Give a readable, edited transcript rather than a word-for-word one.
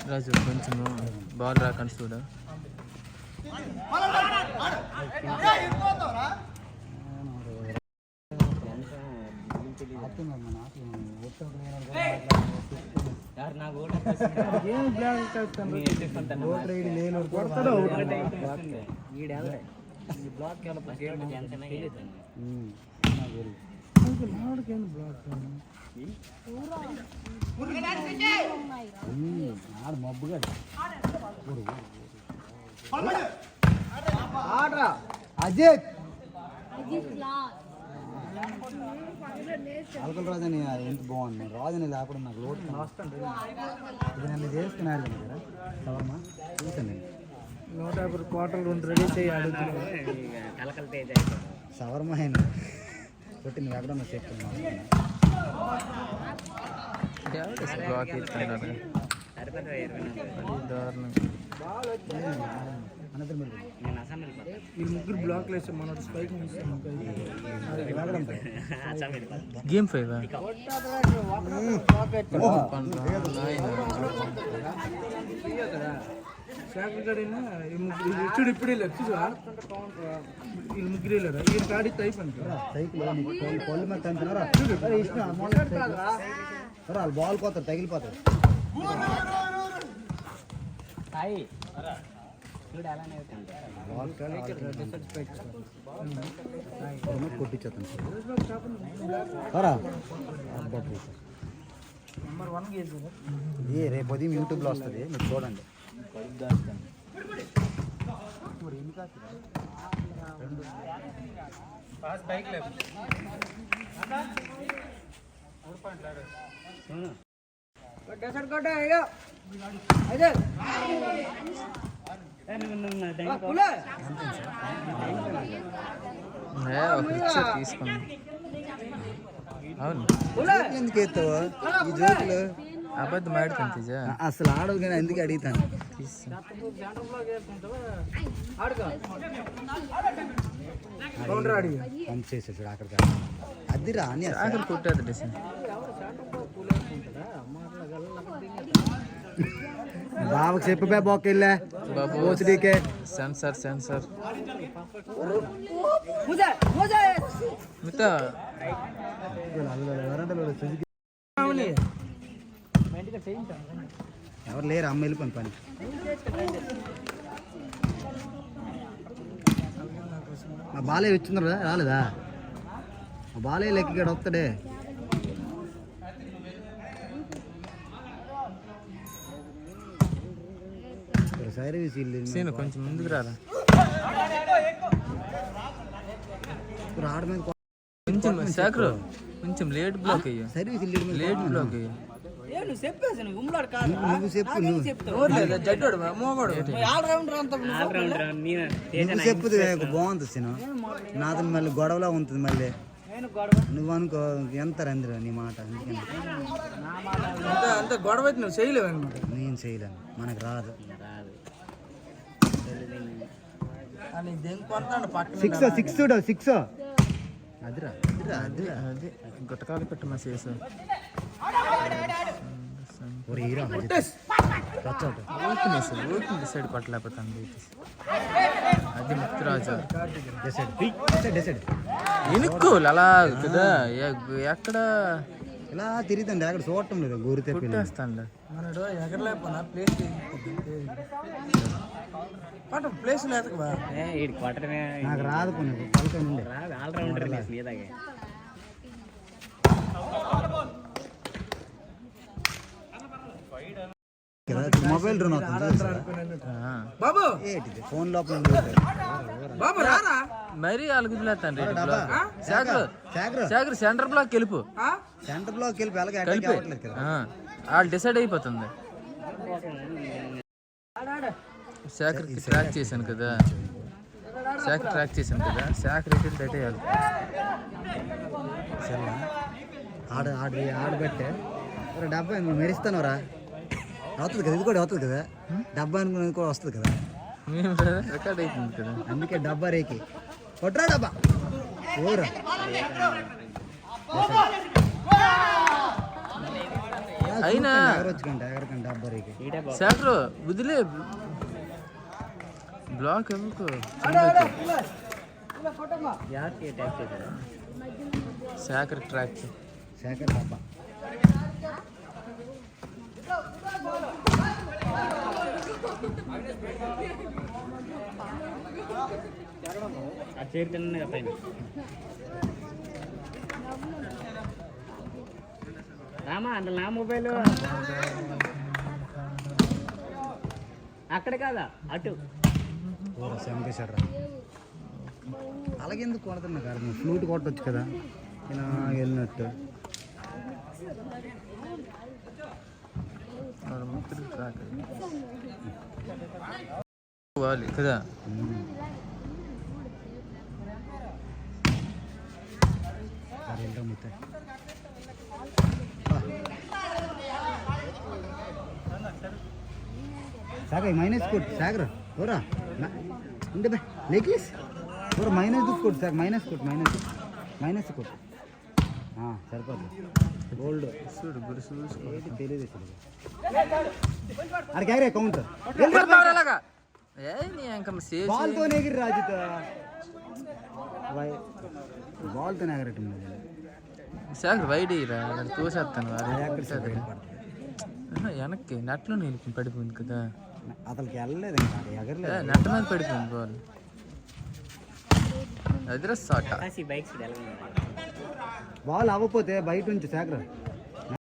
రాజు కొంచెం బాల్ రాకండి చూడు. మబ్బుగా అజిత్ అలకల రాజని ఎంత బాగుంది. రాజని లేకపోతే నాకు లోటు ఇది నన్ను చేసుకున్నాడు కదా సవర్మ చూసాను. 150 క్వార్టర్లు 2 రెడీ చేయాలి. సవర్మ అయినా కొట్టి నువ్వు ఎక్కడన్నా చెప్తున్నావు. ఈ ముగ్గురు బ్లాక్లు వేసాం. మన స్పైక్ గేమ్ 5 చూడు ఇప్పుడు వెళ్ళారు. చూడు వీళ్ళు ముగ్గురు వెళ్ళారు. ఈ గాడి అయిపోయింది. సైకిల్ పళ్ళు మీద తంటున్నారా ఇష్టం వాళ్ళు బాల్ పోతారు తగిలిపోతారు. కొట్టించేస్తాను రేపు ఉదయం యూట్యూబ్లో వస్తుంది, మీరు చూడండి. తీసుకున్నాం. అవును ఎందుకు ఎత్తావు ఈ జోకులు? అబద్ధం ఆడుతుంది అసలు ఆడవు కానీ అందుకే అడుగుతాను. పని చేసాడు అక్కడికి అది రాని అక్కడ కొట్టాడు. బాబుకి చెప్పే బొక్క వెళ్ళా బాబుకే సెన్సర్ ఎవరు లేరు. అమ్మ వెళ్ళిపోయింది పని. మా బాలయ్య వచ్చిందా రాలేదా? మా బాలయ్య లెక్కగాడు వస్తాడే. సర్వీస్ ఇల్లు కొంచెం ముందుకు రారా. రాడ్ మీద కొంచెం శాఖరు కొంచెం లేట్ బ్లాక్ అయ్యా. సర్వీస్ ఇల్లు లేట్ బ్లాక్ అయ్యా. నువ్వు చెప్పు బాగుంది సినిమా. నాతో మళ్ళీ గొడవలా ఉంటుంది. మళ్ళీ నువ్వు అనుకో ఎంత రందిరా నీ మాట. అంత గొడవ అయితే నువ్వు చేయలేవు అనమాట. నేను చేయలేను, మనకు రాదు. సిక్స్ సిక్స్ అదిరా అదే గుట్టకాలు పెట్టు మా చేసు సైడ్ పట్టలేకపోతాను. అది ముత్తురాజు ఎనుక్కు అలా కదా ఎక్కడ ఇలా తిరుగుతాండి. అక్కడ చూడటం లేదు. గోరు తెప్పేస్తాండి. మనడు ఎగరలేకపోయినా ప్లేస్ ప్లేస్ లేదు. నాకు రాదు కొన్ని మొబైల్ డ్రోన్ బాబు ఫోన్ లోపల మరీ అలుగుతులేస్తాను. సెంటర్ బ్లాక్ వెళ్ళిపో. సెంటర్ బ్లాక్ వెళ్ళిపో. వాళ్ళు డిసైడ్ అయిపోతుంది. శాఖర్ ట్రాక్ చేశాను కదా. శాఖర్ అయితే వేయాలి. ఆడబెట్టే డబ్బా మెరుస్తాను రా. అవుతుంది కదా, ఇది కూడా అవుతుంది కదా. డబ్బా అనుకున్నది కూడా వస్తుంది కదా. రికార్డ్ అవుతుంది కదా. అందుకే డబ్బా రేకి కొట్టరా డబ్బా ఊరా అయినా ఎగరొచ్చుకంటే ఎగరకంటే అబ్బరికి శేఖర్ వదిలే బ్లాక్ ఎందుకు శేఖర్ ట్రాక్ శేఖర్ డబ్బా రామా అంటే నా మొబైల్ అక్కడ కాదా అటు శంకేశ్వర అలాగెందుకు కొడుతున్నా కదా నువ్వు ఫ్లూట్ కొట్టవచ్చు కదా నేను వెళ్ళినట్టు ట్రాక్ కదా సరే వెళ్తాం మొత్తం సాగర్ మైనస్ కొట్టు సాగర్ ఓరా ఉండే బా లేక్లీస్ ఓరా మైనస్ కొట్టు సార్ మైనస్ కొట్టు సరిపోతుంది గోల్డ్ చూడు గుడి ఏది తెలియదు అరే క్యారే కౌంటర్ బాల్తో ఎగిరి రాజిత బాల్తో ఎగరటం శేఖర్ వైడ్ రా తోసేస్తాను వెనక్కి నెట్లో నిలిపి పడిపోయింది కదా అతనికి వెళ్ళలేదు ఇంకా ఎగరలేదు నెట్ మీద పడిపోయింది బాల్ అదిరా సాట బైక్స్ బాల్ అవ్వకపోతే బయట నుంచి సేకర